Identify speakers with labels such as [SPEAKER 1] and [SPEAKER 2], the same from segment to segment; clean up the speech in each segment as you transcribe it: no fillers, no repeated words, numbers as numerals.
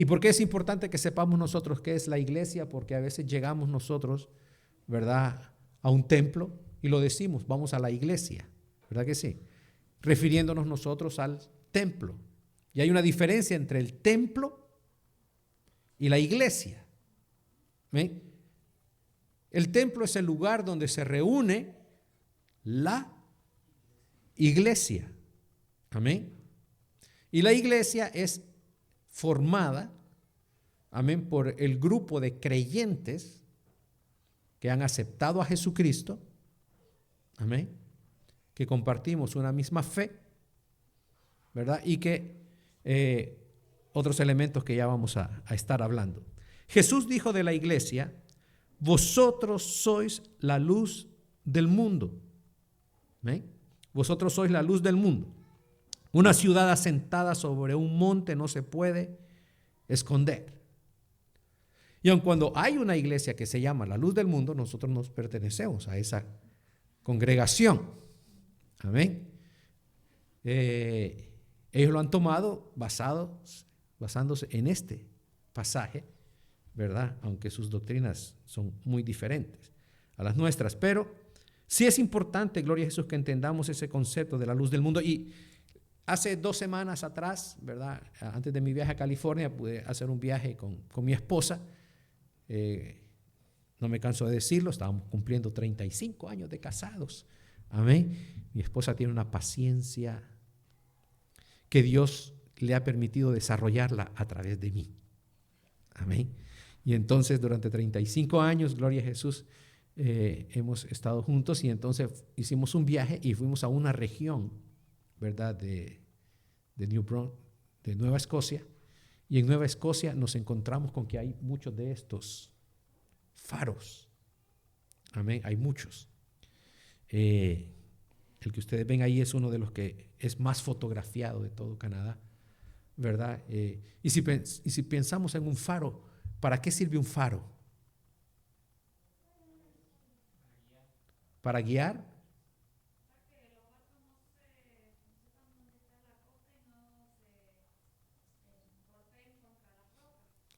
[SPEAKER 1] ¿Y por qué es importante que sepamos nosotros qué es la iglesia? Porque a veces llegamos nosotros, ¿verdad?, a un templo y lo decimos, vamos a la iglesia, ¿verdad que sí? Refiriéndonos nosotros al templo. Y hay una diferencia entre el templo y la iglesia. ¿Ven? El templo es el lugar donde se reúne la iglesia. Amén. Y la iglesia es formada, amén, por el grupo de creyentes que han aceptado a Jesucristo, amén, que compartimos una misma fe, ¿verdad? Y que otros elementos que ya vamos a estar hablando. Jesús dijo de la iglesia: vosotros sois la luz del mundo. ¿Ven? Vosotros sois la luz del mundo. Una ciudad asentada sobre un monte no se puede esconder. Y aun cuando hay una iglesia que se llama la luz del mundo, nosotros nos pertenecemos a esa congregación. Amén. Ellos lo han tomado basándose en este pasaje, ¿verdad? Aunque sus doctrinas son muy diferentes a las nuestras. Pero sí es importante, gloria a Jesús, que entendamos ese concepto de la luz del mundo. Y hace 2 semanas atrás, ¿verdad?, antes de mi viaje a California, pude hacer un viaje con mi esposa. No me canso de decirlo, estábamos cumpliendo 35 años de casados. Amén. Mi esposa tiene una paciencia que Dios le ha permitido desarrollarla a través de mí. Amén. Y entonces durante 35 años, gloria a Jesús, hemos estado juntos, y entonces hicimos un viaje y fuimos a una región, ¿verdad?, de Nueva Escocia. Y en Nueva Escocia nos encontramos con que hay muchos de estos faros. Amén, hay muchos. El que ustedes ven ahí es uno de los que es más fotografiado de todo Canadá, ¿verdad? Y si pensamos en un faro, ¿para qué sirve un faro? ¿Para guiar?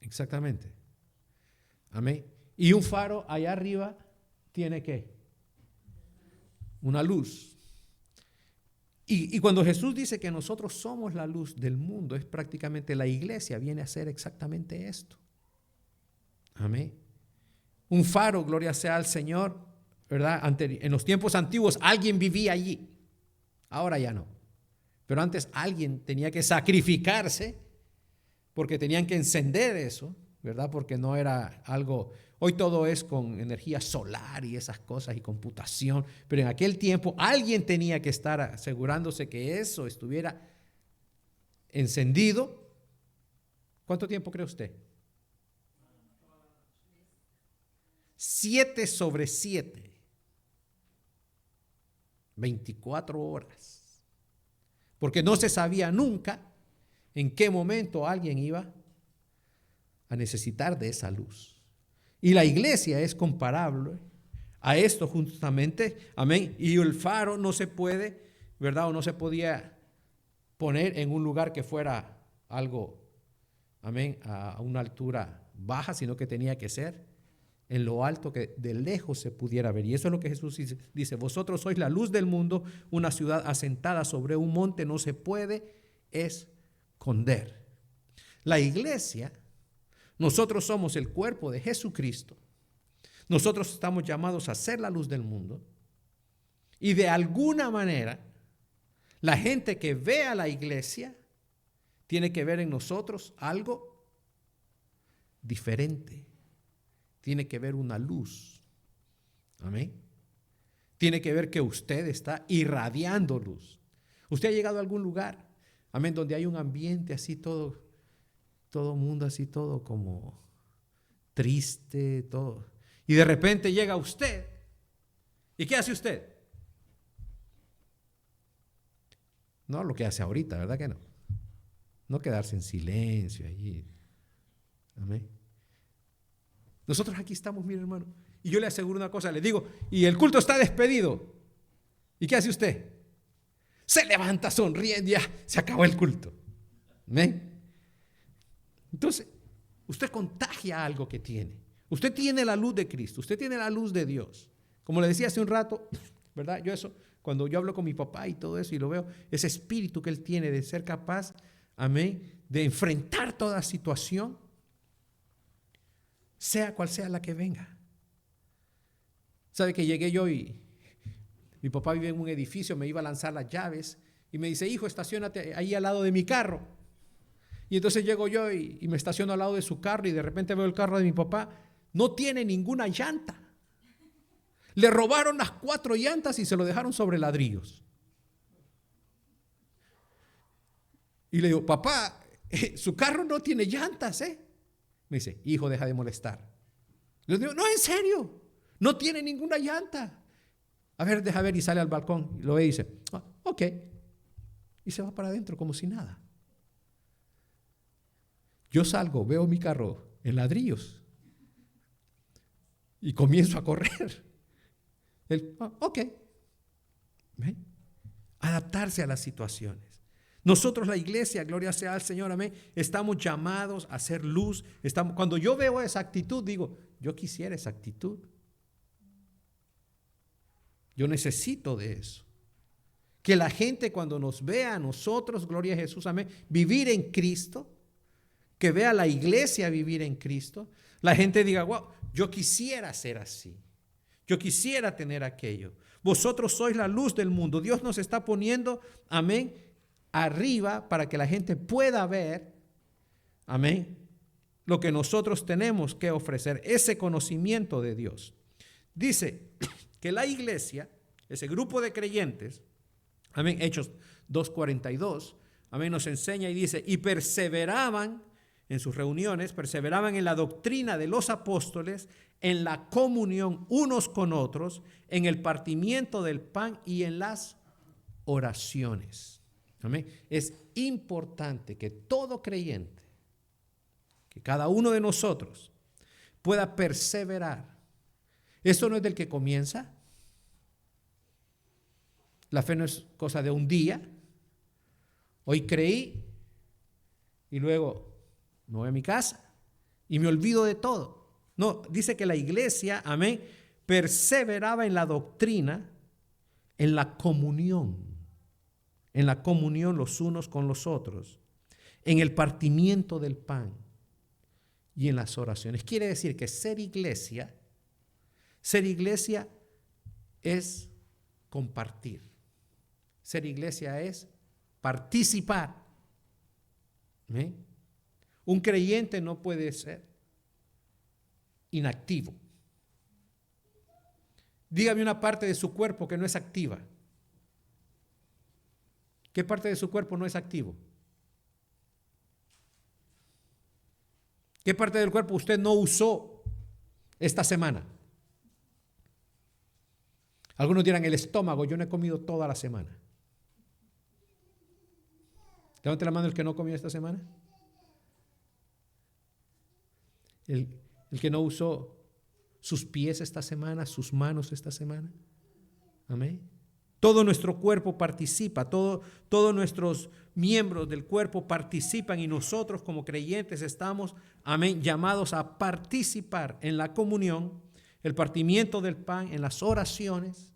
[SPEAKER 1] Exactamente. Amén. Y un faro allá arriba tiene ¿qué? Una luz. Y cuando Jesús dice que nosotros somos la luz del mundo, es prácticamente la iglesia viene a hacer exactamente esto. Amén. Un faro, gloria sea al Señor, ¿verdad? En los tiempos antiguos alguien vivía allí. Ahora ya no. Pero antes alguien tenía que sacrificarse porque tenían que encender eso, ¿verdad? Porque no era algo. Hoy todo es con energía solar y esas cosas y computación, pero en aquel tiempo alguien tenía que estar asegurándose que eso estuviera encendido. ¿Cuánto tiempo cree usted? 7/7, 24 horas, porque no se sabía nunca en qué momento alguien iba a necesitar de esa luz. Y la iglesia es comparable a esto justamente, amén. Y el faro no se puede, ¿verdad? O no se podía poner en un lugar que fuera algo, amén, a una altura baja, sino que tenía que ser en lo alto, que de lejos se pudiera ver. Y eso es lo que Jesús dice: vosotros sois la luz del mundo, una ciudad asentada sobre un monte no se puede esconder. La iglesia, nosotros somos el cuerpo de Jesucristo. Nosotros estamos llamados a ser la luz del mundo. Y de alguna manera, la gente que ve a la iglesia tiene que ver en nosotros algo diferente. Tiene que ver una luz. Amén. Tiene que ver que usted está irradiando luz. Usted ha llegado a algún lugar, amén, donde hay un ambiente así todo mundo así todo como triste, todo. Y de repente llega usted. ¿Y qué hace usted? No lo que hace ahorita, ¿verdad que no? No quedarse en silencio allí. Amén. Nosotros aquí estamos, mire hermano, y yo le aseguro una cosa, le digo, y el culto está despedido. ¿Y qué hace usted? Se levanta sonriendo, ya se acabó el culto. ¿Amén? Entonces, Usted contagia algo que tiene. Usted tiene la luz de Cristo, usted tiene la luz de Dios. Como le decía hace un rato, ¿verdad? Cuando yo hablo con mi papá y todo eso y lo veo, ese espíritu que él tiene de ser capaz, amén, de enfrentar toda situación, sea cual sea la que venga. ¿Sabe que llegué yo y mi papá vive en un edificio, me iba a lanzar las llaves y me dice, hijo, estaciónate ahí al lado de mi carro? Y entonces llego yo y me estaciono al lado de su carro y de repente veo el carro de mi papá, no tiene ninguna llanta. Le robaron las 4 llantas y se lo dejaron sobre ladrillos. Y le digo, papá, su carro no tiene llantas, ¿eh? Me dice, hijo, deja de molestar. Le digo, no, en serio, no tiene ninguna llanta. A ver, deja ver, y sale al balcón, y lo ve y dice, ok. Y se va para adentro como si nada. Yo salgo, veo mi carro en ladrillos y comienzo a correr. Ok. ¿Ven? Adaptarse a las situaciones. Nosotros, la iglesia, gloria sea al Señor, amén, estamos llamados a hacer luz. Cuando yo veo esa actitud, digo, yo quisiera esa actitud. Yo necesito de eso. Que la gente cuando nos vea a nosotros, gloria a Jesús, amén, vivir en Cristo, que vea a la iglesia vivir en Cristo, la gente diga, wow, yo quisiera ser así. Yo quisiera tener aquello. Vosotros sois la luz del mundo. Dios nos está poniendo, amén, arriba para que la gente pueda ver, amén, lo que nosotros tenemos que ofrecer, ese conocimiento de Dios. Dice que la iglesia, ese grupo de creyentes, amén, Hechos 2:42, amén, nos enseña y dice, y perseveraban en sus reuniones, perseveraban en la doctrina de los apóstoles, en la comunión unos con otros, en el partimiento del pan y en las oraciones. Amén. Es importante que todo creyente, que cada uno de nosotros pueda perseverar. Eso no es del que comienza. La fe no es cosa de un día. Hoy creí y luego me voy a mi casa y me olvido de todo. No, dice que la iglesia, amén, perseveraba en la doctrina, en la comunión los unos con los otros, en el partimiento del pan y en las oraciones. Quiere decir que ser iglesia es compartir. Ser iglesia es participar. ¿Eh? Un creyente no puede ser inactivo. Dígame una parte de su cuerpo que no es activa. ¿Qué parte de su cuerpo no es activo? ¿Qué parte del cuerpo usted no usó esta semana? Algunos dirán, el estómago, yo no he comido toda la semana. Levante la mano el que no comió esta semana. El que no usó sus pies esta semana, sus manos esta semana. Amén. Todo nuestro cuerpo participa, todos nuestros miembros del cuerpo participan y nosotros como creyentes estamos, amén, llamados a participar en la comunión, el partimiento del pan, en las oraciones.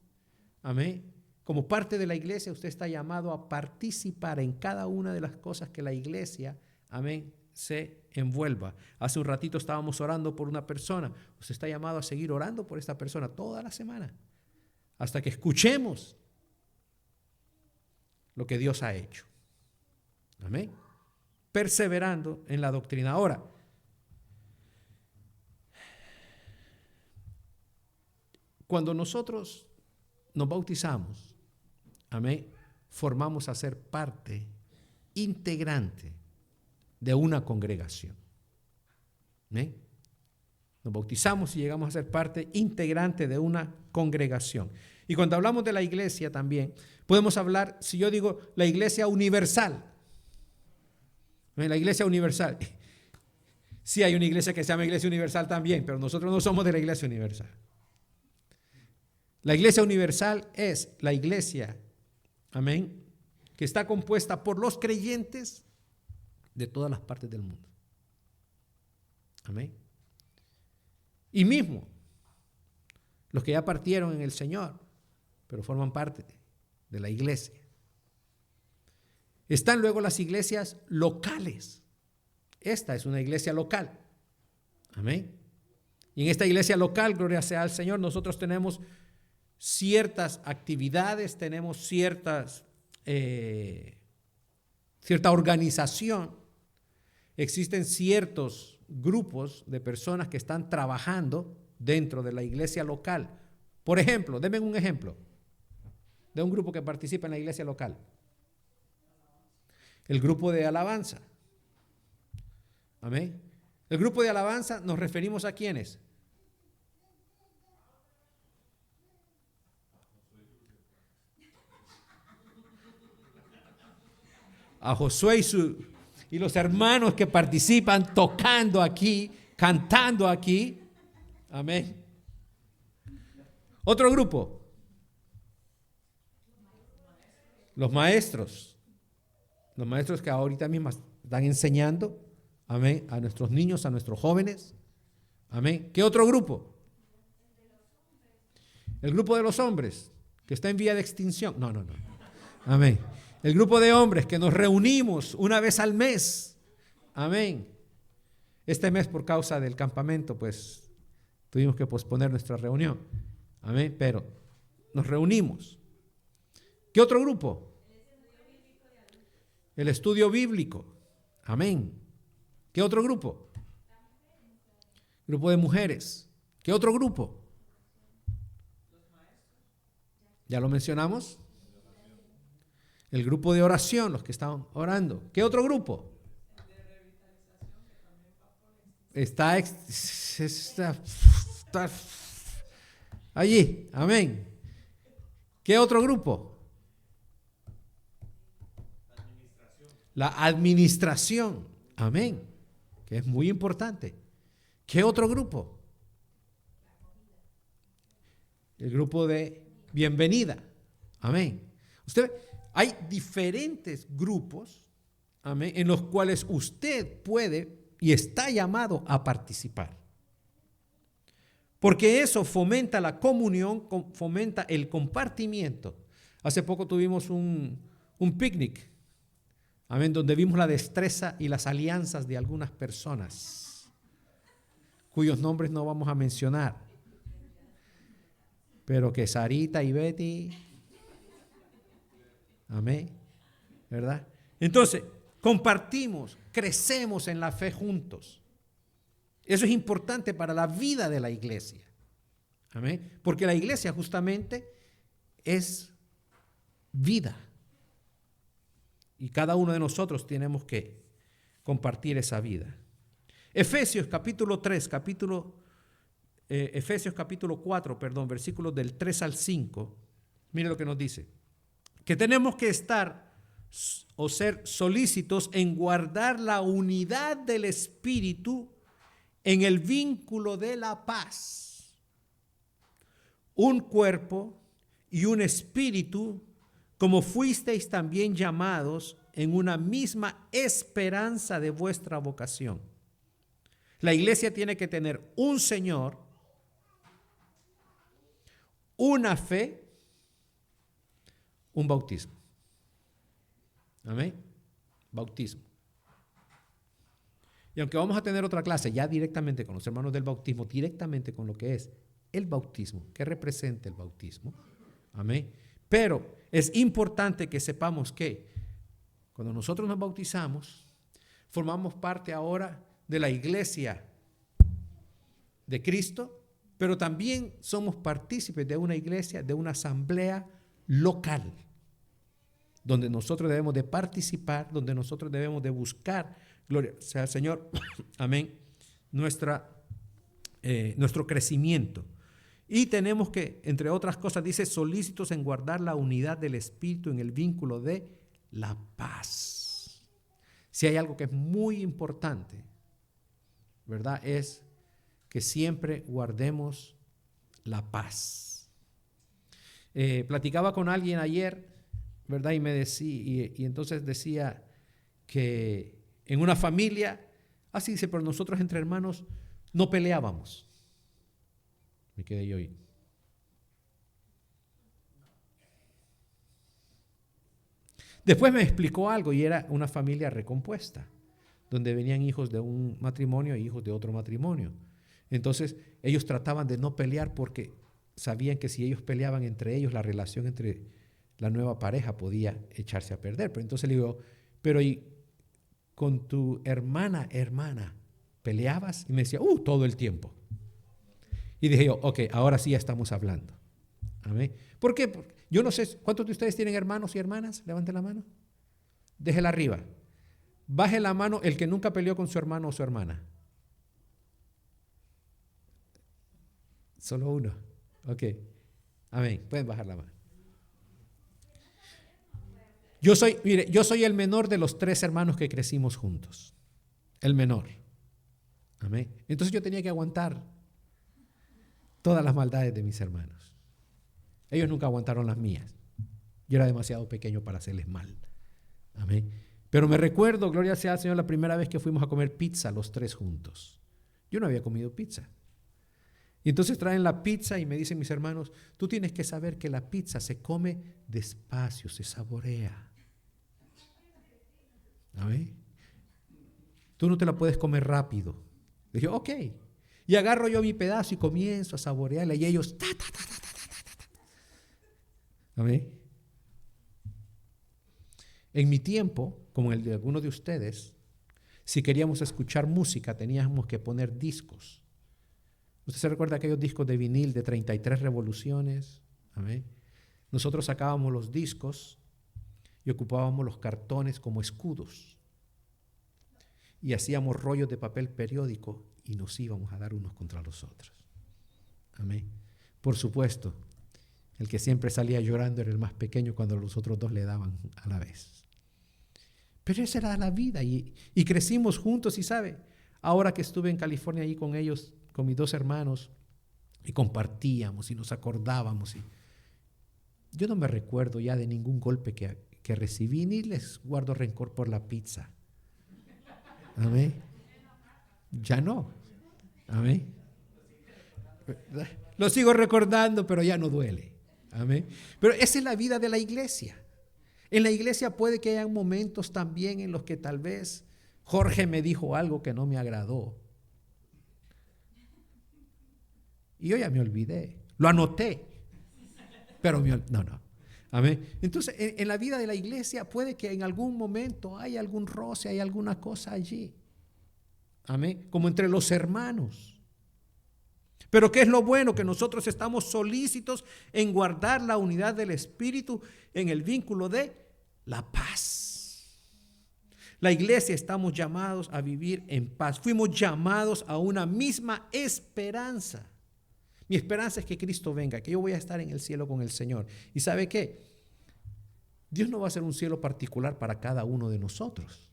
[SPEAKER 1] Amén. Como parte de la iglesia usted está llamado a participar en cada una de las cosas que la iglesia, amén, se envuelva. Hace un ratito estábamos orando por una persona. Usted está llamado a seguir orando por esta persona toda la semana hasta que escuchemos lo que Dios ha hecho. Amén. Perseverando en la doctrina. Ahora, cuando nosotros nos bautizamos, amén, formamos a ser parte integrante de una congregación. ¿Eh? Nos bautizamos y llegamos a ser parte integrante de una congregación. Y cuando hablamos de la iglesia también, podemos hablar, si yo digo la iglesia universal, la iglesia universal, sí hay una iglesia que se llama iglesia universal también, pero nosotros no somos de la iglesia universal. La iglesia universal es la iglesia, amén, que está compuesta por los creyentes de todas las partes del mundo. Amén. Y mismo, los que ya partieron en el Señor, pero forman parte de la iglesia. Están luego las iglesias locales. Esta es una iglesia local. Amén. Y en esta iglesia local, gloria sea al Señor, nosotros tenemos ciertas actividades, tenemos cierta organización. Existen ciertos grupos de personas que están trabajando dentro de la iglesia local. Por ejemplo, denme un ejemplo de un grupo que participa en la iglesia local. El grupo de alabanza. Amén. El grupo de alabanza nos referimos a quiénes. A Josué y los hermanos que participan tocando aquí, cantando aquí. Amén. Otro grupo. Los maestros. Los maestros que ahorita mismo están enseñando. Amén. A nuestros niños, a nuestros jóvenes. Amén. ¿Qué otro grupo? El grupo de los hombres, que está en vía de extinción. No. Amén. El grupo de hombres que nos reunimos una vez al mes. Amén. Este mes por causa del campamento, pues tuvimos que posponer nuestra reunión. Amén. Pero nos reunimos. ¿Qué otro grupo? El estudio bíblico. Amén. ¿Qué otro grupo? Grupo de mujeres. ¿Qué otro grupo? ¿Ya lo mencionamos? El grupo de oración, los que estaban orando. ¿Qué otro grupo? Está allí. Amén. ¿Qué otro grupo? La administración. Amén. Que es muy importante. ¿Qué otro grupo? El grupo de bienvenida. Amén. Usted ve, hay diferentes grupos, amén, en los cuales usted puede y está llamado a participar. Porque eso fomenta la comunión, fomenta el compartimiento. Hace poco tuvimos un picnic, amén, donde vimos la destreza y las alianzas de algunas personas, cuyos nombres no vamos a mencionar, pero que Sarita y Betty, amén, ¿verdad? Entonces, compartimos, crecemos en la fe juntos. Eso es importante para la vida de la iglesia. Amén. Porque la iglesia justamente es vida. Y cada uno de nosotros tenemos que compartir esa vida. Efesios capítulo 4, versículos del 3 al 5. Mire lo que nos dice. Que tenemos que estar o ser solícitos en guardar la unidad del Espíritu en el vínculo de la paz. Un cuerpo y un espíritu, como fuisteis también llamados en una misma esperanza de vuestra vocación. La iglesia tiene que tener un Señor, una fe, un bautismo. Amén. Bautismo. Y aunque vamos a tener otra clase ya directamente con los hermanos del bautismo, directamente con lo que es el bautismo, que representa el bautismo. Amén. Pero es importante que sepamos que cuando nosotros nos bautizamos, formamos parte ahora de la iglesia de Cristo, pero también somos partícipes de una iglesia, de una asamblea local, donde nosotros debemos de participar, donde nosotros debemos de buscar, gloria sea al Señor, amén, nuestro crecimiento. Y tenemos que, entre otras cosas, dice, solícitos en guardar la unidad del Espíritu en el vínculo de la paz. Si hay algo que es muy importante, ¿verdad? Es que siempre guardemos la paz. Platicaba con alguien ayer, ¿verdad? Y me decía, y entonces decía que en una familia Así dice, pero nosotros entre hermanos no peleábamos. Me quedé yo ahí. Después me explicó algo y era una familia recompuesta, donde venían hijos de un matrimonio e hijos de otro matrimonio. Entonces ellos trataban de no pelear porque sabían que si ellos peleaban entre ellos, la relación entre la nueva pareja podía echarse a perder. Pero entonces le digo, pero ¿y con tu hermana, peleabas? Y me decía, todo el tiempo. Y dije yo, ok, ahora sí ya estamos hablando. ¿Amén? ¿Por qué? Porque yo no sé, ¿cuántos de ustedes tienen hermanos y hermanas? Levanten la mano. Déjela arriba. Baje la mano el que nunca peleó con su hermano o su hermana. Solo uno. Ok. Amén. Pueden bajar la mano. Yo soy el menor de los 3 hermanos que crecimos juntos. El menor. Amén. Entonces yo tenía que aguantar todas las maldades de mis hermanos. Ellos nunca aguantaron las mías. Yo era demasiado pequeño para hacerles mal. Amén. Pero me recuerdo, gloria sea al Señor, la primera vez que fuimos a comer pizza los 3 juntos. Yo no había comido pizza. Y entonces traen la pizza y me dicen mis hermanos, tú tienes que saber que la pizza se come despacio, se saborea. ¿Amén? Tú no te la puedes comer rápido. Y yo, ok. Y agarro yo mi pedazo y comienzo a saborearla y ellos, ¿amén? En mi tiempo, como el de algunos de ustedes, si queríamos escuchar música teníamos que poner discos. ¿Usted se recuerda aquellos discos de vinil de 33 revoluciones? ¿Amén? Nosotros sacábamos los discos y ocupábamos los cartones como escudos. Y hacíamos rollos de papel periódico y nos íbamos a dar unos contra los otros. Amén. Por supuesto, el que siempre salía llorando era el más pequeño cuando los otros 2 le daban a la vez. Pero esa era la vida y crecimos juntos y sabe, ahora que estuve en California ahí con ellos, con mis 2 hermanos, y compartíamos y nos acordábamos. Yo no me recuerdo ya de ningún golpe que recibí, ni les guardo rencor por la pizza. Amén. Ya no. Amén. Lo sigo recordando, pero ya no duele. Amén. Pero esa es la vida de la iglesia. En la iglesia puede que haya momentos también en los que tal vez Jorge me dijo algo que no me agradó. Y yo ya me olvidé. Lo anoté. Pero no. Amén. Entonces, en la vida de la iglesia puede que en algún momento haya algún roce, hay alguna cosa allí. Amén. Como entre los hermanos. Pero ¿qué es lo bueno? Que nosotros estamos solícitos en guardar la unidad del Espíritu en el vínculo de la paz. La iglesia estamos llamados a vivir en paz. Fuimos llamados a una misma esperanza. Mi esperanza es que Cristo venga, que yo voy a estar en el cielo con el Señor. ¿Y sabe qué? Dios no va a hacer un cielo particular para cada uno de nosotros.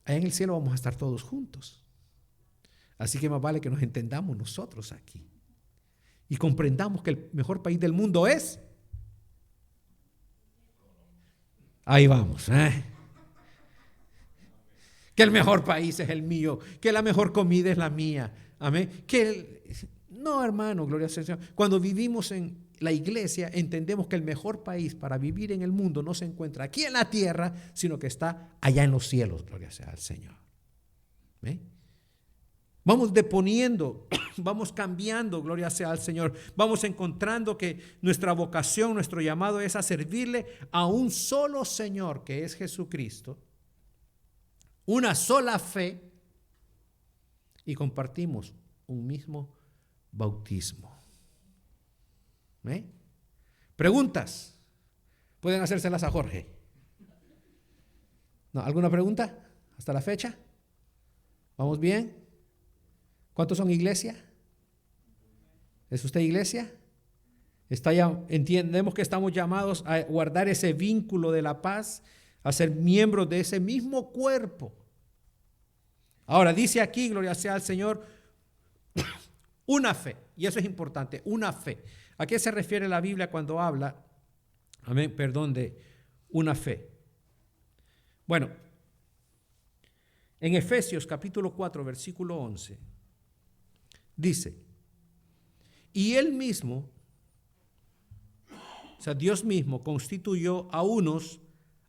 [SPEAKER 1] Allá en el cielo vamos a estar todos juntos. Así que más vale que nos entendamos nosotros aquí. Y comprendamos que el mejor país del mundo es. Ahí vamos, que el mejor país es el mío, que la mejor comida es la mía. Amén. No, hermano, gloria al Señor. Cuando vivimos en la iglesia, entendemos que el mejor país para vivir en el mundo no se encuentra aquí en la tierra, sino que está allá en los cielos, gloria sea al Señor. ¿Ve? Vamos deponiendo, vamos cambiando, gloria sea al Señor. Vamos encontrando que nuestra vocación, nuestro llamado es a servirle a un solo Señor, que es Jesucristo, una sola fe, y compartimos un mismo bautismo. ¿Eh? ¿Preguntas? Pueden hacérselas a Jorge. ¿No? ¿Alguna pregunta hasta la fecha? ¿Vamos bien? ¿Cuántos son iglesia? ¿Es usted iglesia? Entendemos que estamos llamados a guardar ese vínculo de la paz, a ser miembros de ese mismo cuerpo. Ahora dice aquí, gloria sea al Señor, una fe, y eso es importante, una fe. ¿A qué se refiere la Biblia cuando habla, de una fe? Bueno, En Efesios capítulo 4, versículo 11, dice, y Él mismo, o sea, Dios mismo constituyó a unos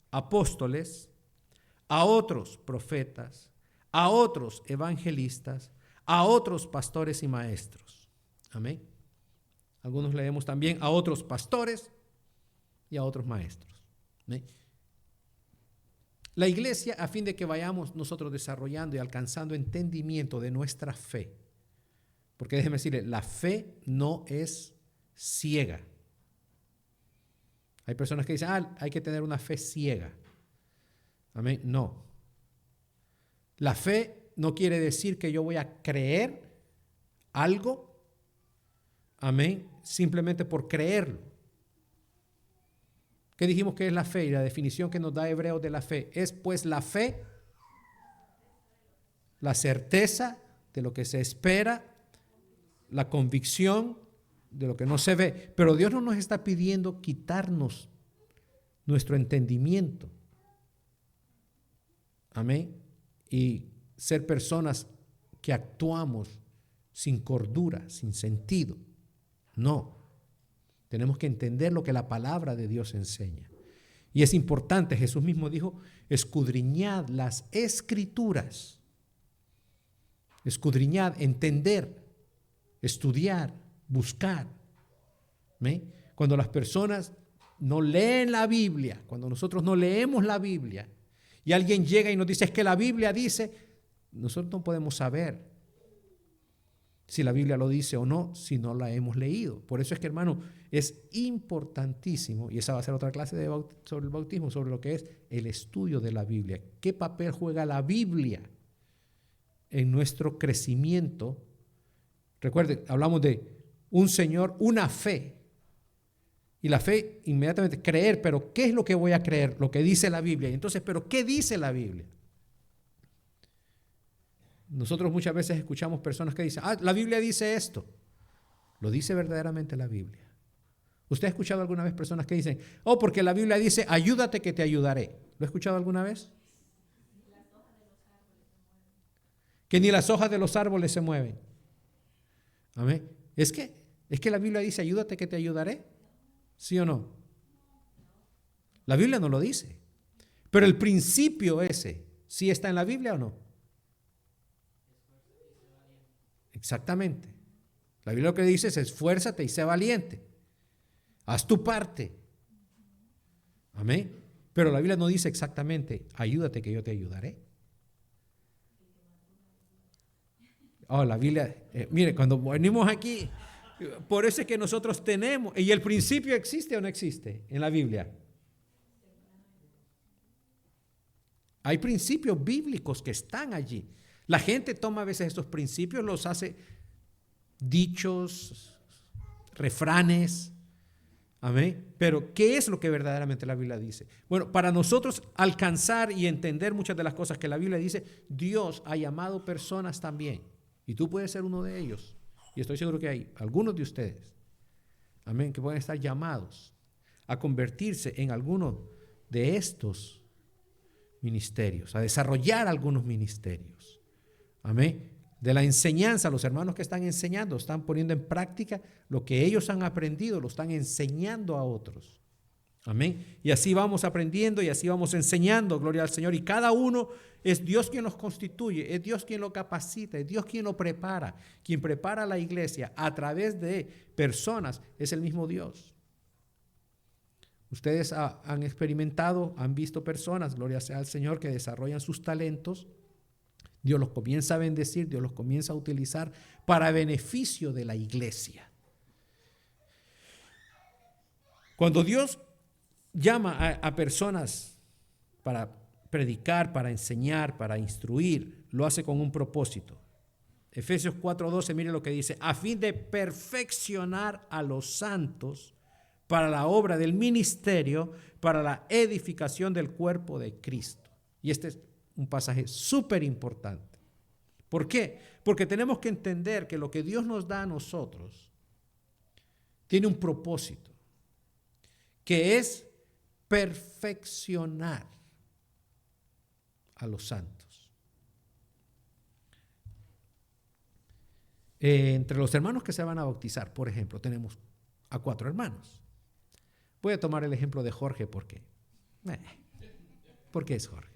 [SPEAKER 1] apóstoles, a otros profetas, a otros evangelistas, a otros pastores y maestros. Amén. Algunos leemos también a otros pastores y a otros maestros. ¿Amén? La iglesia, a fin de que vayamos nosotros desarrollando y alcanzando entendimiento de nuestra fe, porque déjeme decirle, la fe no es ciega. Hay personas que dicen, hay que tener una fe ciega. Amén. No. La fe no quiere decir que yo voy a creer algo, amén, simplemente por creerlo. ¿Qué dijimos que es la fe? Y la definición que nos da Hebreos de la fe es pues la fe, la certeza de lo que se espera, la convicción de lo que no se ve. Pero Dios no nos está pidiendo quitarnos nuestro entendimiento. Amén. Y ser personas que actuamos sin cordura, sin sentido. No. Tenemos que entender lo que la palabra de Dios enseña. Y es importante, Jesús mismo dijo, escudriñad las escrituras. Escudriñad, entender, estudiar, buscar. ¿Ven? Cuando las personas no leen la Biblia, cuando nosotros no leemos la Biblia, y alguien llega y nos dice, es que la Biblia dice, nosotros no podemos saber si la Biblia lo dice o no, si no la hemos leído. Por eso es que, hermano, es importantísimo, y esa va a ser otra clase sobre el bautismo, sobre lo que es el estudio de la Biblia. ¿Qué papel juega la Biblia en nuestro crecimiento? Recuerden, hablamos de un Señor, una fe. Y la fe, inmediatamente, creer, pero ¿qué es lo que voy a creer? Lo que dice la Biblia. Y entonces, ¿pero qué dice la Biblia? Nosotros muchas veces escuchamos personas que dicen, la Biblia dice esto. ¿Lo dice verdaderamente la Biblia? ¿Usted ha escuchado alguna vez personas que dicen, porque la Biblia dice, ayúdate que te ayudaré? ¿Lo ha escuchado alguna vez? Que ni las hojas de los árboles se mueven. Amén. Es que la Biblia dice, ayúdate que te ayudaré. ¿Sí o no? La Biblia no lo dice. Pero el principio ese, ¿sí está en la Biblia o no? Exactamente. La Biblia lo que dice es, esfuérzate y sé valiente. Haz tu parte. Amén. Pero la Biblia no dice exactamente, ayúdate que yo te ayudaré. La Biblia, mire, cuando venimos aquí, por eso es que nosotros tenemos, ¿y el principio existe o no existe en la Biblia? Hay principios bíblicos que están allí. La gente toma a veces estos principios, los hace dichos, refranes, amén. Pero ¿qué es lo que verdaderamente la Biblia dice? Bueno, para nosotros alcanzar y entender muchas de las cosas que la Biblia dice, Dios ha llamado personas también. Y tú puedes ser uno de ellos. Y estoy seguro que hay algunos de ustedes, amén, que pueden estar llamados a convertirse en alguno de estos ministerios, a desarrollar algunos ministerios. Amén. De la enseñanza, los hermanos que están enseñando están poniendo en práctica lo que ellos han aprendido, lo están enseñando a otros. Amén. Y así vamos aprendiendo y así vamos enseñando, gloria al Señor. Y cada uno es Dios quien los constituye, es Dios quien lo capacita, es Dios quien lo prepara. Quien prepara la iglesia a través de personas es el mismo Dios. Ustedes han experimentado, han visto personas, gloria sea al Señor, que desarrollan sus talentos. Dios los comienza a bendecir, Dios los comienza a utilizar para beneficio de la iglesia. Cuando Dios llama a personas para predicar, para enseñar, para instruir, lo hace con un propósito. Efesios 4:12, mire lo que dice, a fin de perfeccionar a los santos para la obra del ministerio, para la edificación del cuerpo de Cristo. Y este es un pasaje súper importante. ¿Por qué? Porque tenemos que entender que lo que Dios nos da a nosotros tiene un propósito, que es perfeccionar a los santos. Entre los hermanos que se van a bautizar, por ejemplo, tenemos a 4 hermanos. Voy a tomar el ejemplo de Jorge porque es Jorge.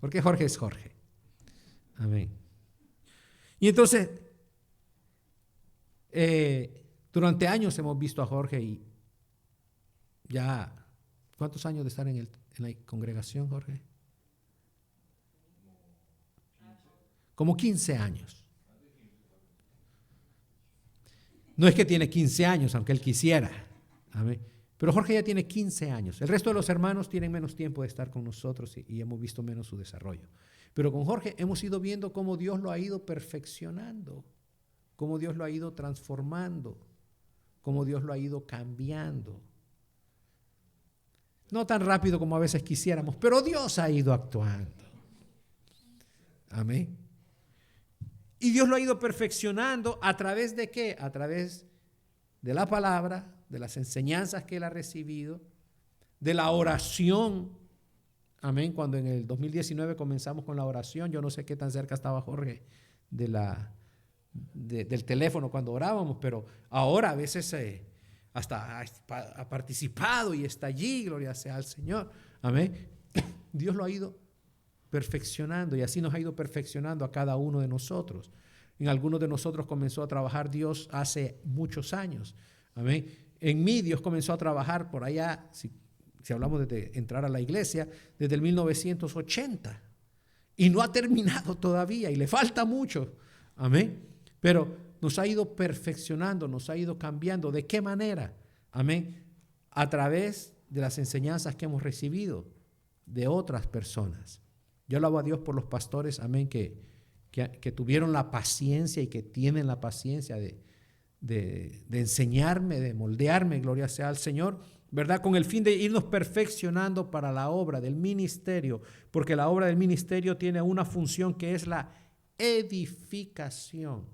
[SPEAKER 1] Porque Jorge es Jorge. Amén. Y entonces, durante años hemos visto a Jorge y ya, ¿cuántos años de estar en la congregación, Jorge? Como 15 años. No es que tiene 15 años, aunque él quisiera. Amén. Pero Jorge ya tiene 15 años. El resto de los hermanos tienen menos tiempo de estar con nosotros y hemos visto menos su desarrollo. Pero con Jorge hemos ido viendo cómo Dios lo ha ido perfeccionando, cómo Dios lo ha ido transformando, cómo Dios lo ha ido cambiando. No tan rápido como a veces quisiéramos, pero Dios ha ido actuando. Amén. Y Dios lo ha ido perfeccionando ¿a través de qué? A través de la palabra, de las enseñanzas que él ha recibido, de la oración. Amén. Cuando en el 2019 comenzamos con la oración, yo no sé qué tan cerca estaba Jorge del teléfono cuando orábamos, pero ahora a veces hasta ha participado y está allí, gloria sea al Señor. Amén. Dios lo ha ido perfeccionando y así nos ha ido perfeccionando a cada uno de nosotros. En algunos de nosotros comenzó a trabajar Dios hace muchos años. Amén. En mí Dios comenzó a trabajar por allá, si hablamos de entrar a la iglesia, desde el 1980. Y no ha terminado todavía y le falta mucho. Amén. Pero nos ha ido perfeccionando, nos ha ido cambiando. ¿De qué manera? Amén. A través de las enseñanzas que hemos recibido de otras personas. Yo alabo a Dios por los pastores, amén, que tuvieron la paciencia y que tienen la paciencia de enseñarme, de moldearme, gloria sea al Señor, ¿verdad? Con el fin de irnos perfeccionando para la obra del ministerio, porque la obra del ministerio tiene una función que es la edificación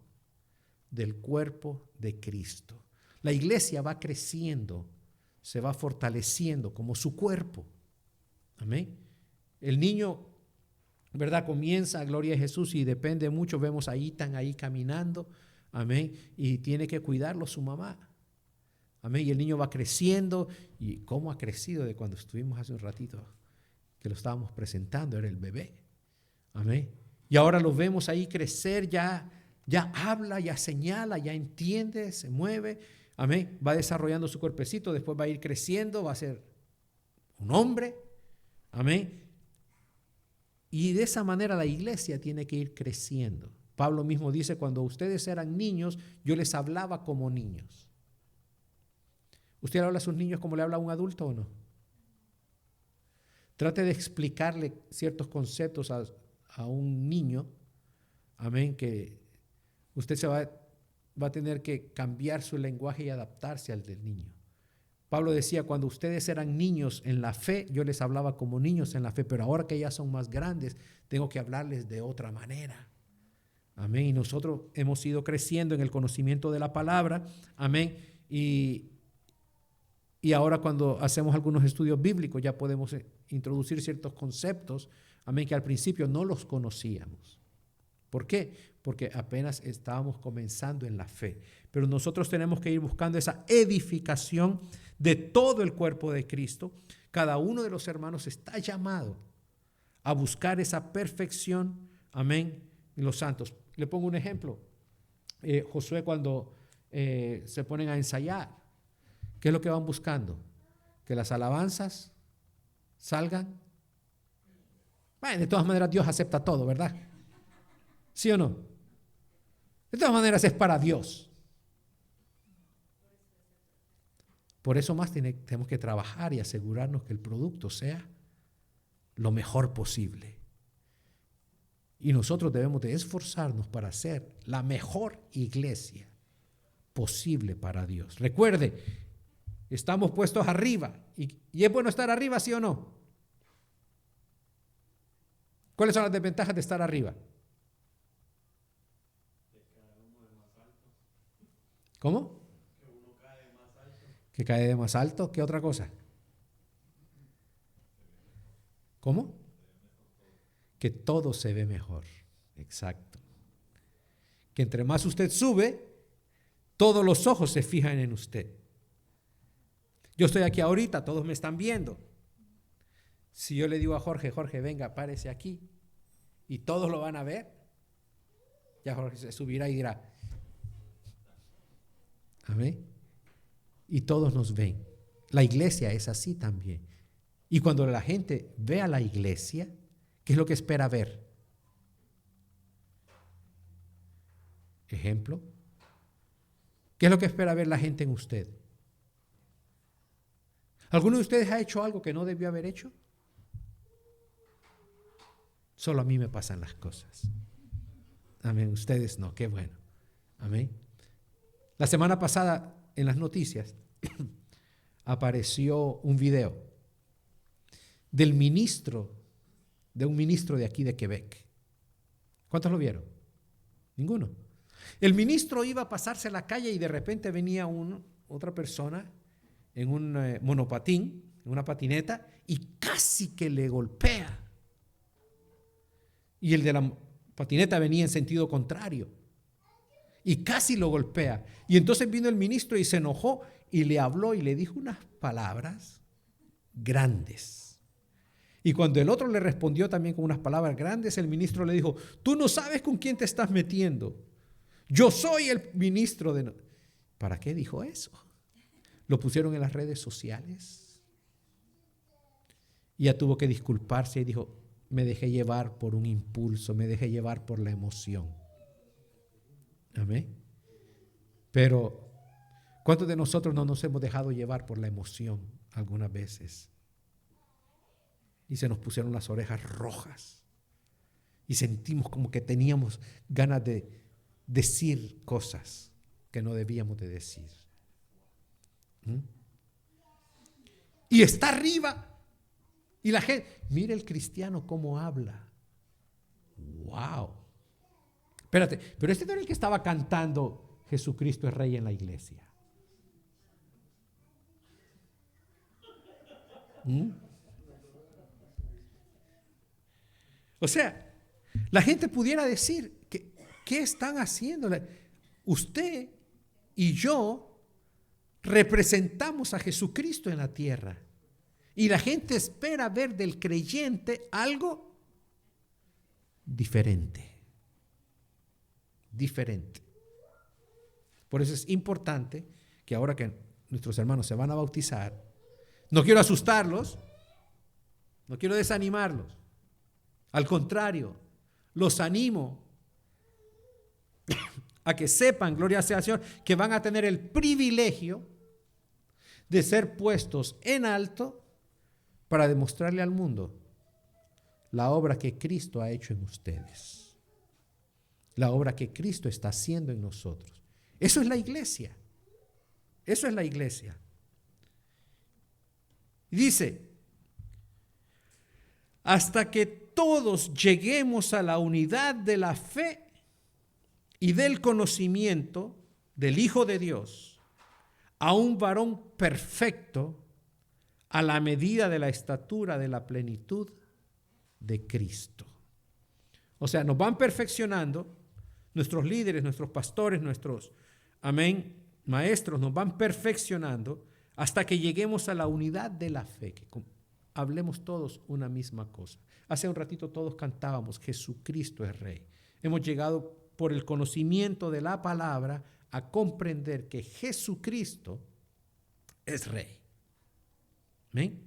[SPEAKER 1] del cuerpo de Cristo. La iglesia va creciendo, se va fortaleciendo como su cuerpo. Amén. El niño, ¿verdad? Comienza, gloria a Jesús, y depende mucho, vemos ahí, están ahí caminando, amén, y tiene que cuidarlo su mamá, amén, y el niño va creciendo, y cómo ha crecido de cuando estuvimos hace un ratito, que lo estábamos presentando, era el bebé, amén, y ahora lo vemos ahí crecer, ya habla, ya señala, ya entiende, se mueve, amén, va desarrollando su cuerpecito, después va a ir creciendo, va a ser un hombre, amén. Y de esa manera la iglesia tiene que ir creciendo. Pablo mismo dice, cuando ustedes eran niños, yo les hablaba como niños. ¿Usted habla a sus niños como le habla a un adulto o no? Trate de explicarle ciertos conceptos a un niño, amén, que usted va a tener que cambiar su lenguaje y adaptarse al del niño. Pablo decía, cuando ustedes eran niños en la fe, yo les hablaba como niños en la fe, pero ahora que ya son más grandes, tengo que hablarles de otra manera. Amén. Y nosotros hemos ido creciendo en el conocimiento de la palabra. Amén. Y ahora cuando hacemos algunos estudios bíblicos ya podemos introducir ciertos conceptos, amén, que al principio no los conocíamos. ¿Por qué? Porque apenas estábamos comenzando en la fe. Pero nosotros tenemos que ir buscando esa edificación de todo el cuerpo de Cristo. Cada uno de los hermanos está llamado a buscar esa perfección, amén, en los santos. Le pongo un ejemplo. Josué, cuando se ponen a ensayar, ¿qué es lo que van buscando? Que las alabanzas salgan. Bueno, de todas maneras Dios acepta todo, ¿verdad? ¿Sí o no? De todas maneras es para Dios. Por eso más tenemos que trabajar y asegurarnos que el producto sea lo mejor posible. Y nosotros debemos de esforzarnos para ser la mejor iglesia posible para Dios. Recuerde, estamos puestos arriba. ¿Y es bueno estar arriba, sí o no? ¿Cuáles son las desventajas de estar arriba? ¿Cómo? Que cae de más alto. ¿Qué otra cosa? ¿Cómo? Que todo se ve mejor. Exacto. que entre más usted sube, todos los ojos se fijan en usted. Yo estoy aquí ahorita, todos me están viendo. Si yo le digo a Jorge, Jorge, venga, párese aquí, y todos lo van a ver, ya Jorge se subirá y dirá, amén. Y todos nos ven. La iglesia es así también. Y cuando la gente ve a la iglesia, ¿qué es lo que espera ver? Ejemplo. ¿Qué es lo que espera ver la gente en usted? ¿Alguno de ustedes ha hecho algo que no debió haber hecho? Solo a mí me pasan las cosas. Amén. Ustedes no, qué bueno. Amén. La semana pasada en las noticias apareció un video de un ministro de aquí de Quebec. ¿Cuántos lo vieron? Ninguno. El ministro iba a pasarse la calle y de repente venía otra persona en un monopatín, en una patineta, y casi que le golpea. Y el de la patineta venía en sentido contrario y casi lo golpea. Y entonces vino el ministro y se enojó y le habló y le dijo unas palabras grandes. Y cuando el otro le respondió también con unas palabras grandes, el ministro le dijo, tú no sabes con quién te estás metiendo. Yo soy el ministro de... ¿Para qué dijo eso? Lo pusieron en las redes sociales. Y ya tuvo que disculparse y dijo, me dejé llevar por un impulso, me dejé llevar por la emoción. Amén. Pero, ¿cuántos de nosotros no nos hemos dejado llevar por la emoción algunas veces? Y se nos pusieron las orejas rojas. Y sentimos como que teníamos ganas de decir cosas que no debíamos de decir. Y está arriba. Y la gente, mire el cristiano cómo habla. ¡Wow! Espérate, pero este no era el que estaba cantando Jesucristo es Rey en la iglesia. O sea, la gente pudiera decir, ¿qué están haciendo? Usted y yo representamos a Jesucristo en la tierra. Y la gente espera ver del creyente algo diferente. Diferente. Por eso es importante que ahora que nuestros hermanos se van a bautizar, no quiero asustarlos, no quiero desanimarlos. Al contrario, los animo a que sepan, gloria sea al Señor, que van a tener el privilegio de ser puestos en alto para demostrarle al mundo la obra que Cristo ha hecho en ustedes, la obra que Cristo está haciendo en nosotros. Eso es la iglesia. Eso es la iglesia. Y dice, hasta que todos lleguemos a la unidad de la fe y del conocimiento del Hijo de Dios, a un varón perfecto, a la medida de la estatura de la plenitud de Cristo. O sea, nos van perfeccionando nuestros líderes, nuestros pastores, nuestros, amén, maestros, nos van perfeccionando hasta que lleguemos a la unidad de la fe, que hablemos todos una misma cosa. Hace un ratito todos cantábamos, Jesucristo es Rey. Hemos llegado por el conocimiento de la palabra a comprender que Jesucristo es Rey. ¿Amén?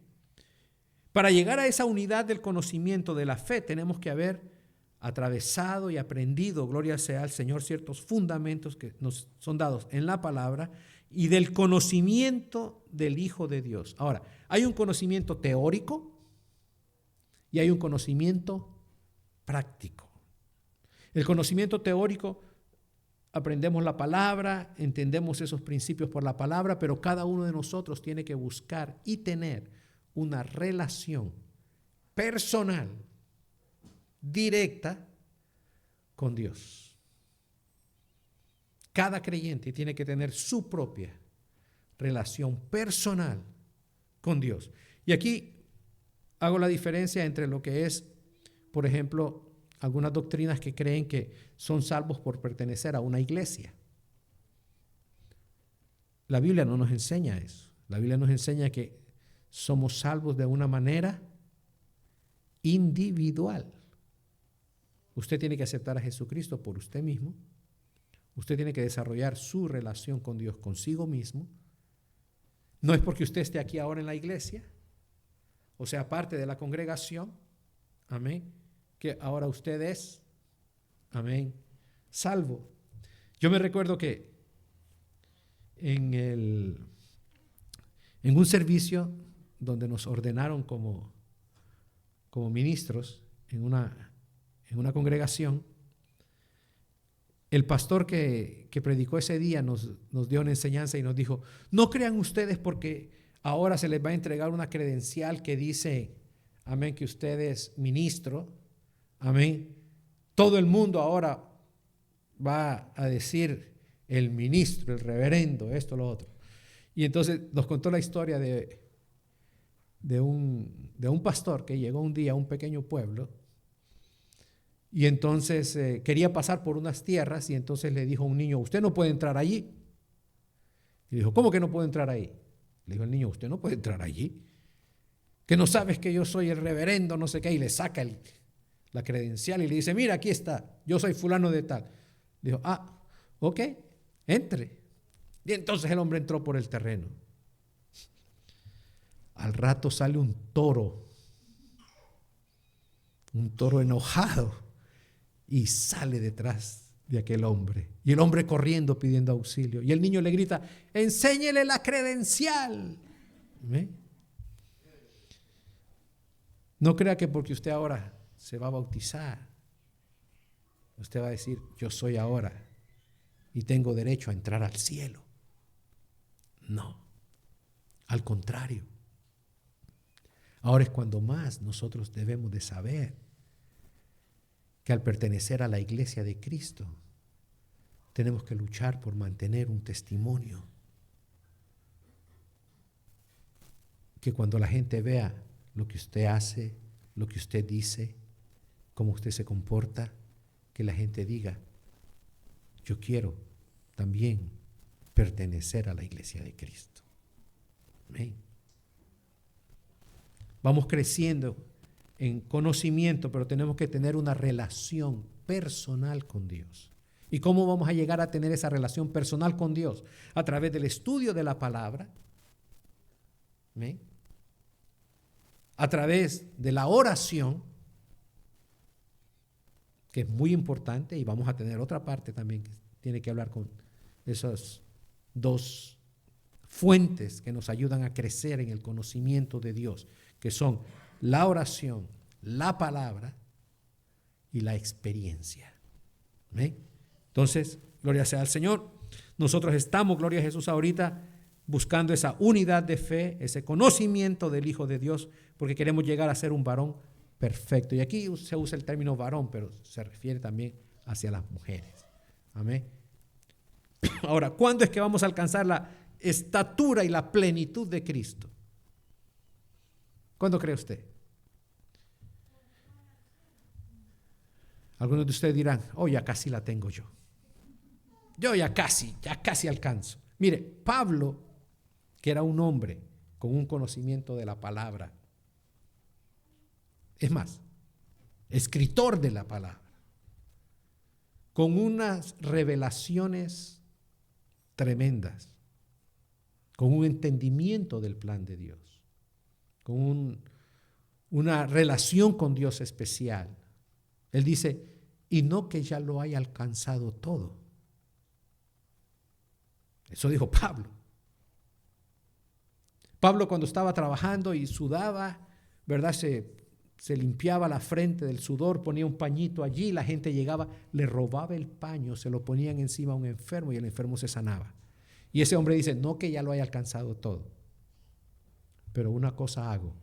[SPEAKER 1] Para llegar a esa unidad del conocimiento de la fe tenemos que haber atravesado y aprendido, gloria sea al Señor, ciertos fundamentos que nos son dados en la palabra y del conocimiento del Hijo de Dios. Ahora, hay un conocimiento teórico y hay un conocimiento práctico. El conocimiento teórico, aprendemos la palabra, entendemos esos principios por la palabra, pero cada uno de nosotros tiene que buscar y tener una relación personal, directa con Dios. Cada creyente tiene que tener su propia relación personal con Dios. Y aquí hago la diferencia entre lo que es, por ejemplo, algunas doctrinas que creen que son salvos por pertenecer a una iglesia. La Biblia no nos enseña eso. La Biblia nos enseña que somos salvos de una manera individual. Usted tiene que aceptar a Jesucristo por usted mismo. Usted tiene que desarrollar su relación con Dios consigo mismo. No es porque usted esté aquí ahora en la iglesia, o sea, parte de la congregación, amén, que ahora usted es, amén, salvo. Yo me recuerdo que en un servicio donde nos ordenaron como ministros en una congregación, el pastor que predicó ese día nos dio una enseñanza y nos dijo: no crean ustedes porque ahora se les va a entregar una credencial que dice, amén, que usted es ministro, amén. Todo el mundo ahora va a decir el ministro, el reverendo, esto, lo otro. Y entonces nos contó la historia de un pastor que llegó un día a un pequeño pueblo y entonces quería pasar por unas tierras y entonces le dijo a un niño: usted no puede entrar allí. Y dijo: ¿cómo que no puedo entrar ahí? Le dijo el niño: usted no puede entrar allí. Que no sabes que yo soy el reverendo, no sé qué. Y le saca la credencial y le dice: mira, aquí está, yo soy fulano de tal. Le dijo: ok, entre. Y entonces el hombre entró por el terreno. Al rato sale un toro enojado, y sale detrás de aquel hombre. Y el hombre corriendo pidiendo auxilio. Y el niño le grita: enséñele la credencial. ¿Ve? No crea que porque usted ahora se va a bautizar, usted va a decir: yo soy ahora y tengo derecho a entrar al cielo. No, al contrario. Ahora es cuando más nosotros debemos de saber que al pertenecer a la iglesia de Cristo tenemos que luchar por mantener un testimonio. Que cuando la gente vea lo que usted hace, lo que usted dice, cómo usted se comporta, que la gente diga: yo quiero también pertenecer a la iglesia de Cristo. Amén. Vamos creciendo en conocimiento, pero tenemos que tener una relación personal con Dios. ¿Y cómo vamos a llegar a tener esa relación personal con Dios? A través del estudio de la palabra, ¿sí? A través de la oración, que es muy importante, y vamos a tener otra parte también que tiene que hablar con esas dos fuentes que nos ayudan a crecer en el conocimiento de Dios, que son la oración, la palabra y la experiencia. ¿Ven? Entonces, gloria sea al Señor. Nosotros estamos, gloria a Jesús, ahorita buscando esa unidad de fe, ese conocimiento del Hijo de Dios, porque queremos llegar a ser un varón perfecto. Y aquí se usa el término varón, pero se refiere también hacia las mujeres. Amén. Ahora, ¿cuándo es que vamos a alcanzar la estatura y la plenitud de Cristo? ¿Cuándo cree usted? Algunos de ustedes dirán: oh, ya casi la tengo yo. Yo ya casi alcanzo. Mire, Pablo, que era un hombre con un conocimiento de la palabra, es más, escritor de la palabra, con unas revelaciones tremendas, con un entendimiento del plan de Dios, con una relación con Dios especial. Él dice: y no que ya lo haya alcanzado todo. Eso dijo Pablo. Pablo, cuando estaba trabajando y sudaba, ¿verdad? Se limpiaba la frente del sudor, ponía un pañito allí, la gente llegaba, le robaba el paño, se lo ponían encima a un enfermo y el enfermo se sanaba. Y ese hombre dice: no que ya lo haya alcanzado todo, pero una cosa hago,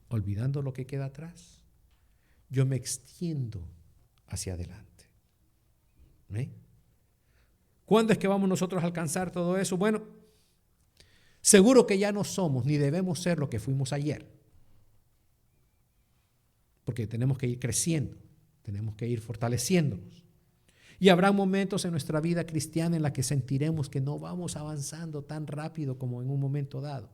[SPEAKER 1] olvidando lo que queda atrás, yo me extiendo hacia adelante. ¿Eh? ¿Cuándo es que vamos nosotros a alcanzar todo eso? Bueno, seguro que ya no somos ni debemos ser lo que fuimos ayer, porque tenemos que ir creciendo. Tenemos que ir fortaleciéndonos. Y habrá momentos en nuestra vida cristiana en la que sentiremos que no vamos avanzando tan rápido como en un momento dado.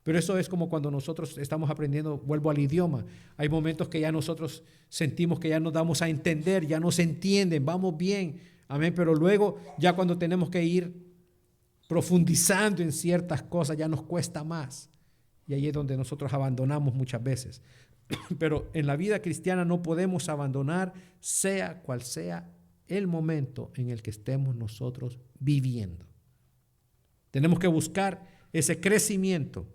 [SPEAKER 1] Pero eso es como cuando nosotros estamos aprendiendo, vuelvo al idioma. Hay momentos que ya nosotros sentimos que ya nos damos a entender, ya nos entienden, vamos bien. Amén. Pero luego ya cuando tenemos que ir profundizando en ciertas cosas ya nos cuesta más. Y ahí es donde nosotros abandonamos muchas veces. Pero en la vida cristiana no podemos abandonar, sea cual sea el momento en el que estemos nosotros viviendo. Tenemos que buscar ese crecimiento.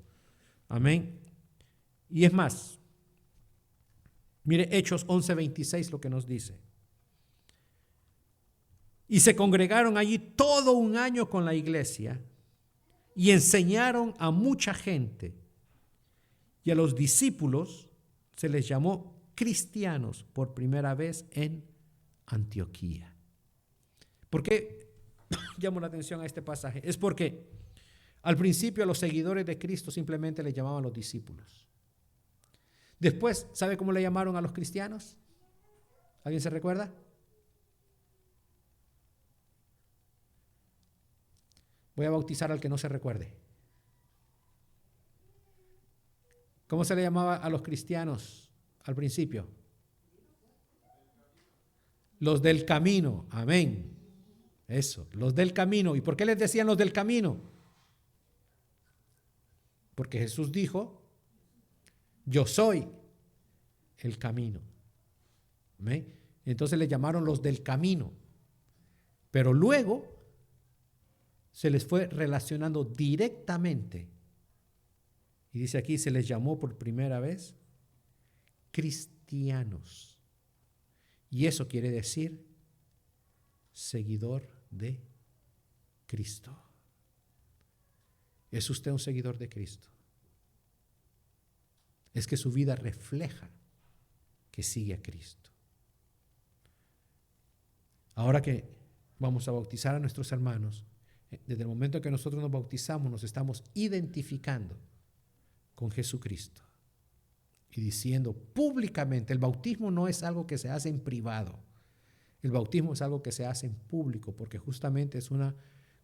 [SPEAKER 1] Amén. Y es más, mire Hechos 11:26 lo que nos dice. Y se congregaron allí todo un año con la iglesia y enseñaron a mucha gente. Y a los discípulos se les llamó cristianos por primera vez en Antioquía. ¿Por qué llamo la atención a este pasaje? Es porque al principio a los seguidores de Cristo simplemente les llamaban los discípulos. Después, ¿sabe cómo le llamaron a los cristianos? ¿Alguien se recuerda? Voy a bautizar al que no se recuerde. ¿Cómo se le llamaba a los cristianos al principio? Los del camino. Amén. Eso, los del camino. ¿Y por qué les decían los del camino? Porque Jesús dijo, yo soy el camino. ¿Amén? Entonces le llamaron los del camino. Pero luego se les fue relacionando directamente. Y dice aquí, se les llamó por primera vez cristianos. Y eso quiere decir seguidor de Cristo. ¿Es usted un seguidor de Cristo? Es que su vida refleja que sigue a Cristo. Ahora que vamos a bautizar a nuestros hermanos, desde el momento en que nosotros nos bautizamos, nos estamos identificando con Jesucristo y diciendo públicamente, el bautismo no es algo que se hace en privado, el bautismo es algo que se hace en público, porque justamente es una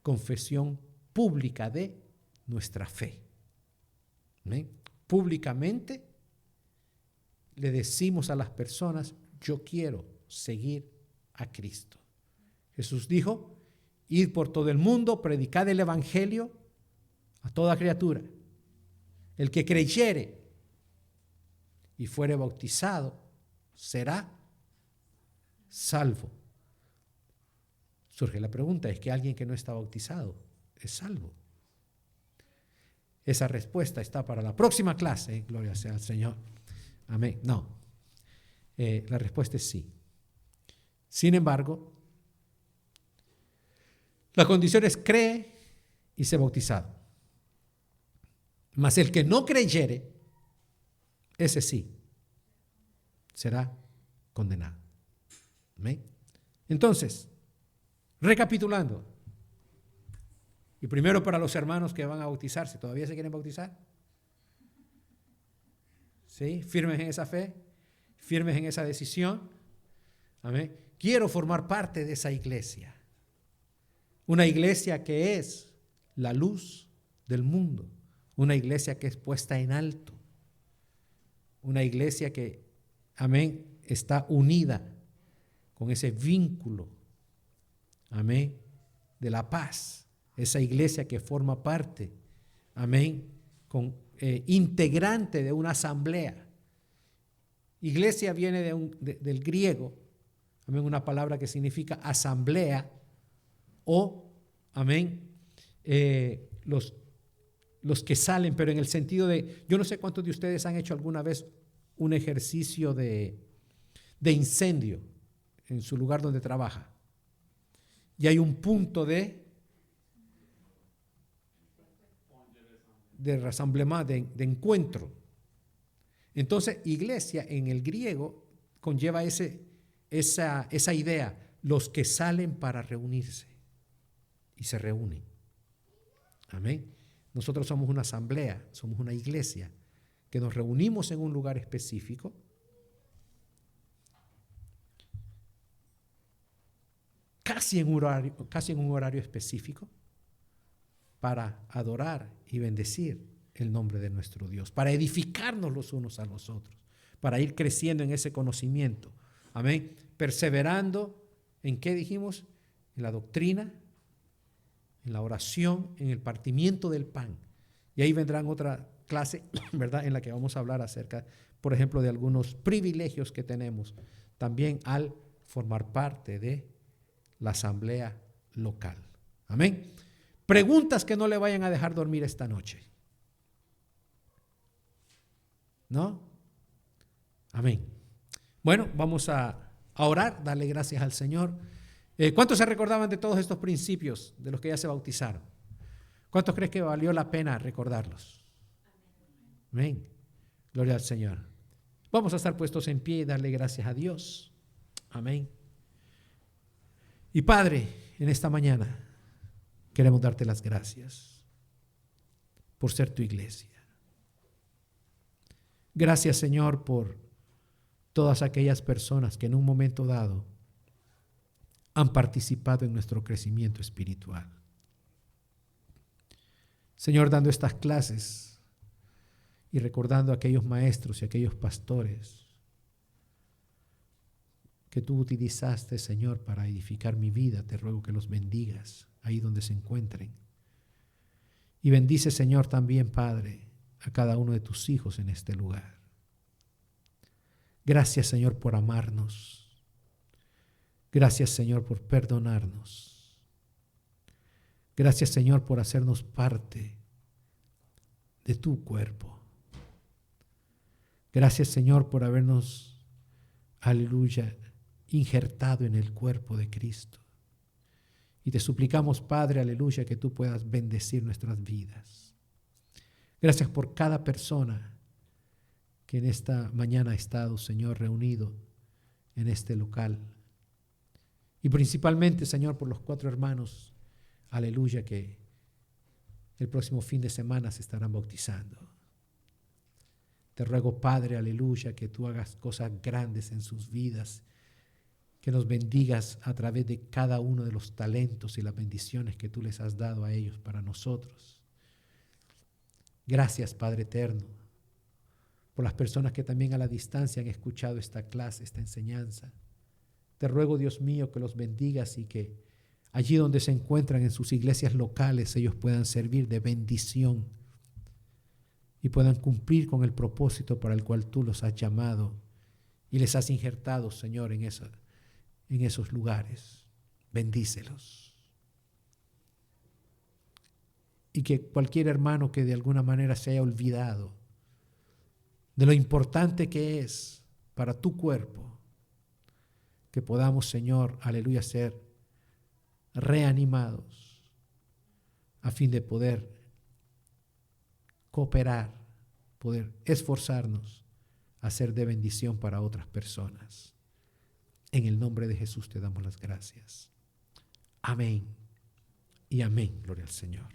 [SPEAKER 1] confesión pública de nuestra fe. ¿Amén? Públicamente le decimos a las personas, yo quiero seguir a Cristo. Jesús dijo, id por todo el mundo, predicad el evangelio a toda criatura. El que creyere y fuere bautizado será salvo. Surge la pregunta, ¿es que alguien que no está bautizado es salvo? Esa respuesta está para la próxima clase, gloria sea al Señor. Amén. No, la respuesta es sí. Sin embargo, la condición es cree y sé bautizado. Mas el que no creyere, ese sí, será condenado. ¿Amén? Entonces, recapitulando, y primero para los hermanos que van a bautizarse, ¿todavía se quieren bautizar? ¿Sí? Firmes en esa fe, firmes en esa decisión. Amén. Quiero formar parte de esa iglesia. Una iglesia que es la luz del mundo. Una iglesia que es puesta en alto. Una iglesia que, amén, está unida con ese vínculo, amén, de la paz. Esa iglesia que forma parte, amén, integrante de una asamblea. Iglesia viene del griego, amén, una palabra que significa asamblea o, amén, los que salen, pero en el sentido de, yo no sé cuántos de ustedes han hecho alguna vez un ejercicio de incendio en su lugar donde trabaja. Y hay un punto de rassemblement, de encuentro. Entonces, iglesia en el griego conlleva esa idea, los que salen para reunirse y se reúnen. Amén. Nosotros somos una asamblea, somos una iglesia que nos reunimos en un lugar específico. casi en un horario específico, para adorar y bendecir el nombre de nuestro Dios, para edificarnos los unos a los otros, para ir creciendo en ese conocimiento. Amén. Perseverando en ¿qué dijimos? En la doctrina, en la oración, en el partimiento del pan. Y ahí vendrán otra clase, ¿verdad?, en la que vamos a hablar acerca, por ejemplo, de algunos privilegios que tenemos también al formar parte de la asamblea local. Amén. Preguntas que no le vayan a dejar dormir esta noche. ¿No? Amén. Bueno, vamos a orar, darle gracias al Señor. ¿Cuántos se recordaban de todos estos principios de los que ya se bautizaron? ¿Cuántos creen que valió la pena recordarlos? Amén. Gloria al Señor. Vamos a estar puestos en pie y darle gracias a Dios. Amén. Y Padre, en esta mañana queremos darte las gracias por ser tu iglesia. Gracias, Señor, por todas aquellas personas que en un momento dado han participado en nuestro crecimiento espiritual. Señor, dando estas clases y recordando a aquellos maestros y aquellos pastores que tú utilizaste, Señor, para edificar mi vida, te ruego que los bendigas ahí donde se encuentren. Y bendice, Señor, también, Padre, a cada uno de tus hijos en este lugar. Gracias, Señor, por amarnos. Gracias, Señor, por perdonarnos. Gracias, Señor, por hacernos parte de tu cuerpo. Gracias, Señor, por habernos, aleluya, injertado en el cuerpo de Cristo. Y te suplicamos, Padre, aleluya, que tú puedas bendecir nuestras vidas. Gracias por cada persona que en esta mañana ha estado, Señor, reunido en este local. Y principalmente, Señor, por los 4 hermanos, aleluya, que el próximo fin de semana se estarán bautizando. Te ruego, Padre, aleluya, que tú hagas cosas grandes en sus vidas, que nos bendigas a través de cada uno de los talentos y las bendiciones que tú les has dado a ellos para nosotros. Gracias, Padre eterno, por las personas que también a la distancia han escuchado esta clase, esta enseñanza. Te ruego, Dios mío, que los bendigas y que allí donde se encuentran en sus iglesias locales ellos puedan servir de bendición y puedan cumplir con el propósito para el cual tú los has llamado y les has injertado, Señor, en esos lugares. Bendícelos. Y que cualquier hermano que de alguna manera se haya olvidado de lo importante que es para tu cuerpo, que podamos, Señor, aleluya, ser reanimados a fin de poder cooperar, poder esforzarnos a ser de bendición para otras personas. En el nombre de Jesús te damos las gracias. Amén y amén. Gloria al Señor.